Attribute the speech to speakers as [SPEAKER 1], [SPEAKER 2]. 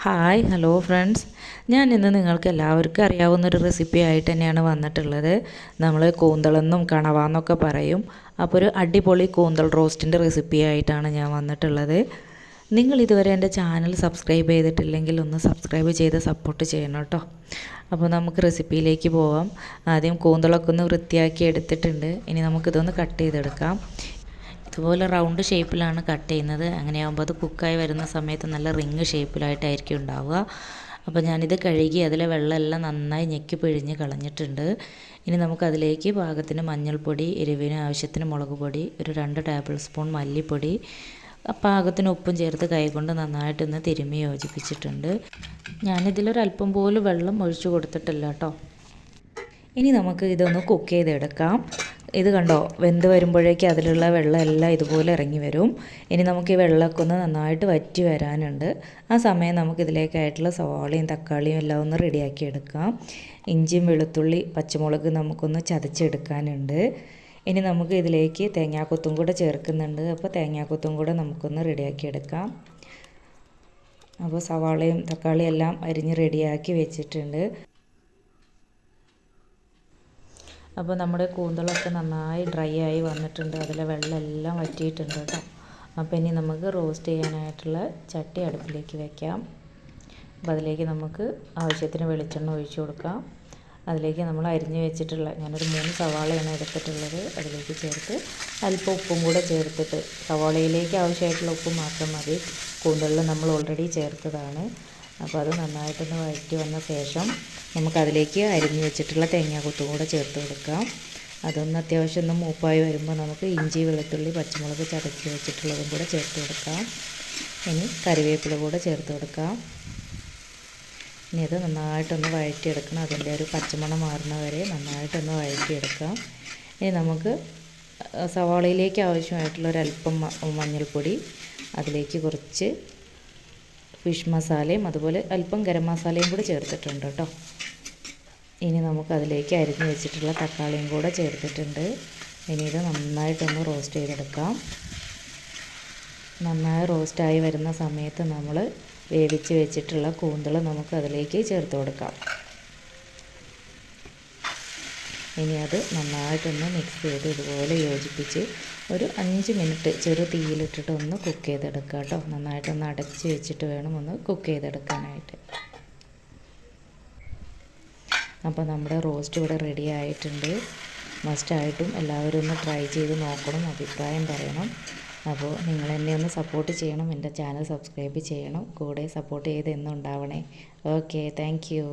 [SPEAKER 1] Hi hello friends, ഞാൻ ഇന്ന് നിങ്ങൾക്ക് എല്ലാവർക്കും അറിയാവുന്നൊരു റെസിപ്പി ആയിട്ട് തന്നെയാണ് വന്നിട്ടുള്ളത്. നമ്മൾ കൂന്തളെന്നും കണവാന്നൊക്കെ പറയും. അപ്പോൾ ഒരു അടിപൊളി കൂന്തൽ റോസ്റ്റിൻ്റെ റെസിപ്പി ആയിട്ടാണ് ഞാൻ വന്നിട്ടുള്ളത്. നിങ്ങൾ ഇതുവരെ എൻ്റെ ചാനൽ സബ്സ്ക്രൈബ് ചെയ്തിട്ടില്ലെങ്കിൽ ഒന്ന് സബ്സ്ക്രൈബ് ചെയ്ത് സപ്പോർട്ട് ചെയ്യണം കേട്ടോ. അപ്പോൾ നമുക്ക് റെസിപ്പിയിലേക്ക് പോവാം. ആദ്യം കൂന്തളൊക്കെ ഒന്ന് വൃത്തിയാക്കി എടുത്തിട്ടുണ്ട്. ഇനി നമുക്കിതൊന്ന് കട്ട് ചെയ്തെടുക്കാം. ഇതുപോലെ റൗണ്ട് ഷേപ്പിലാണ് കട്ട് ചെയ്യുന്നത്. അങ്ങനെയാകുമ്പോൾ അത് കുക്കായി വരുന്ന സമയത്ത് നല്ല റിങ് ഷേപ്പിലായിട്ടായിരിക്കും ഉണ്ടാവുക. അപ്പോൾ ഞാനിത് കഴുകി അതിലെ വെള്ളമെല്ലാം നന്നായി ഞെക്കി പിഴിഞ്ഞ് കളഞ്ഞിട്ടുണ്ട്. ഇനി നമുക്കതിലേക്ക് പാകത്തിന് മഞ്ഞൾപ്പൊടി, എരിവിന് ആവശ്യത്തിന് മുളക് പൊടി, ഒരു 2 ടേബിൾ സ്പൂൺ മല്ലിപ്പൊടി, പാകത്തിന് ഉപ്പും ചേർത്ത് കൈകൊണ്ട് നന്നായിട്ടൊന്ന് തിരുമ്മി യോജിപ്പിച്ചിട്ടുണ്ട്. ഞാനിതിലൊരല്പം പോലും വെള്ളം ഒഴിച്ചു കൊടുത്തിട്ടില്ല കേട്ടോ. ഇനി നമുക്ക് ഇതൊന്ന് കുക്ക് ചെയ്തെടുക്കാം. ഇത് കണ്ടോ, വെന്ത് വരുമ്പോഴേക്കും അതിലുള്ള വെള്ളം എല്ലാം ഇതുപോലെ ഇറങ്ങി വരും. ഇനി നമുക്ക് ഈ വെള്ളമൊക്കെ ഒന്ന് നന്നായിട്ട് വറ്റി വരാനുണ്ട്. ആ സമയം നമുക്കിതിലേക്കായിട്ടുള്ള സവാളയും തക്കാളിയും എല്ലാം ഒന്ന് റെഡിയാക്കി എടുക്കാം. ഇഞ്ചിയും വെളുത്തുള്ളി പച്ചമുളക് നമുക്കൊന്ന് ചതച്ചെടുക്കാനുണ്ട്. ഇനി നമുക്ക് ഇതിലേക്ക് തേങ്ങാക്കൊത്തും കൂടെ ചേർക്കുന്നുണ്ട്. അപ്പോൾ തേങ്ങാക്കൊത്തും കൂടെ നമുക്കൊന്ന് റെഡിയാക്കി എടുക്കാം. അപ്പോൾ സവാളയും തക്കാളിയും എല്ലാം അരിഞ്ഞ് റെഡിയാക്കി വെച്ചിട്ടുണ്ട്. അപ്പോൾ നമ്മുടെ കൂന്തളൊക്കെ നന്നായി ഡ്രൈ ആയി വന്നിട്ടുണ്ട്. അതിലെ വെള്ളമെല്ലാം വറ്റിയിട്ടുണ്ട് കേട്ടോ. അപ്പോൾ ഇനി നമുക്ക് റോസ്റ്റ് ചെയ്യാനായിട്ടുള്ള ചട്ടി അടുപ്പിലേക്ക് വയ്ക്കാം. അപ്പോൾ അതിലേക്ക് നമുക്ക് ആവശ്യത്തിന് വെളിച്ചെണ്ണ ഒഴിച്ചു കൊടുക്കാം. അതിലേക്ക് നമ്മൾ അരിഞ്ഞ് വെച്ചിട്ടുള്ള, ഞാനൊരു 3 സവാളയാണ് എടുത്തിട്ടുള്ളത്, അതിലേക്ക് ചേർത്ത് അല്പം ഉപ്പും കൂടെ ചേർത്തിട്ട്, സവാളയിലേക്ക് ആവശ്യമായിട്ടുള്ള ഉപ്പ് മാത്രം മതി. കൂന്തളിൽ നമ്മൾ ഓൾറെഡി ചേർത്തതാണ്. അപ്പോൾ അത് നന്നായിട്ടൊന്ന് വഴറ്റി വന്ന ശേഷം നമുക്കതിലേക്ക് അരിഞ്ഞ് വെച്ചിട്ടുള്ള തേങ്ങാക്കൊത്തും കൂടെ ചേർത്ത് കൊടുക്കാം. അതൊന്ന് അത്യാവശ്യം ഒന്ന് മൂപ്പായി വരുമ്പോൾ നമുക്ക് ഇഞ്ചി വെളുത്തുള്ളി പച്ചമുളക് ചതച്ച് വെച്ചിട്ടുള്ളതും കൂടെ ചേർത്ത് കൊടുക്കാം. ഇനി കറിവേപ്പില കൂടെ ചേർത്ത് കൊടുക്കാം. ഇനി അത് നന്നായിട്ടൊന്ന് വഴറ്റിയെടുക്കണം. അതിൻ്റെ ഒരു പച്ചമണം മാറുന്ന വരെ നന്നായിട്ടൊന്ന് വഴറ്റിയെടുക്കാം. ഇനി നമുക്ക് സവാളയിലേക്ക് ആവശ്യമായിട്ടുള്ള ഒരല്പം മഞ്ഞൾപ്പൊടി, അതിലേക്ക് കുറച്ച് ഫിഷ് മസാലയും അതുപോലെ അല്പം ഗരം മസാലയും കൂടി ചേർത്തിട്ടുണ്ട് കേട്ടോ. ഇനി നമുക്കതിലേക്ക് അരിഞ്ഞ് വെച്ചിട്ടുള്ള തക്കാളിയും കൂടെ ചേർത്തിട്ടുണ്ട്. ഇനി ഇത് നന്നായിട്ടൊന്ന് റോസ്റ്റ് ചെയ്തെടുക്കാം. നന്നായി റോസ്റ്റായി വരുന്ന സമയത്ത് നമ്മൾ വേവിച്ച് വെച്ചിട്ടുള്ള കൂന്തൾ നമുക്കതിലേക്ക് ചേർത്ത് കൊടുക്കാം. ഇനി അത് നന്നായിട്ടൊന്ന് മിക്സ് ചെയ്ത് ഇതുപോലെ യോജിപ്പിച്ച് ഒരു 5 മിനിറ്റ് ചെറു തീയിലിട്ടിട്ട് ഒന്ന് കുക്ക് ചെയ്തെടുക്കുക കേട്ടോ. നന്നായിട്ടൊന്ന് അടച്ച് വെച്ചിട്ട് വേണം ഒന്ന് കുക്ക് ചെയ്തെടുക്കാനായിട്ട്. അപ്പോൾ നമ്മുടെ റോസ്റ്റ് ഇവിടെ റെഡി ആയിട്ടുണ്ട്. മസ്റ്റായിട്ടും എല്ലാവരും ഒന്ന് ട്രൈ ചെയ്ത് നോക്കണം, അഭിപ്രായം പറയണം. അപ്പോൾ നിങ്ങൾ എന്നെ ഒന്ന് സപ്പോർട്ട് ചെയ്യണം, എൻ്റെ ചാനൽ സബ്സ്ക്രൈബ് ചെയ്യണം, കൂടെ സപ്പോർട്ട് ചെയ്ത് എന്നും ഉണ്ടാവണേ. Okay, thank you.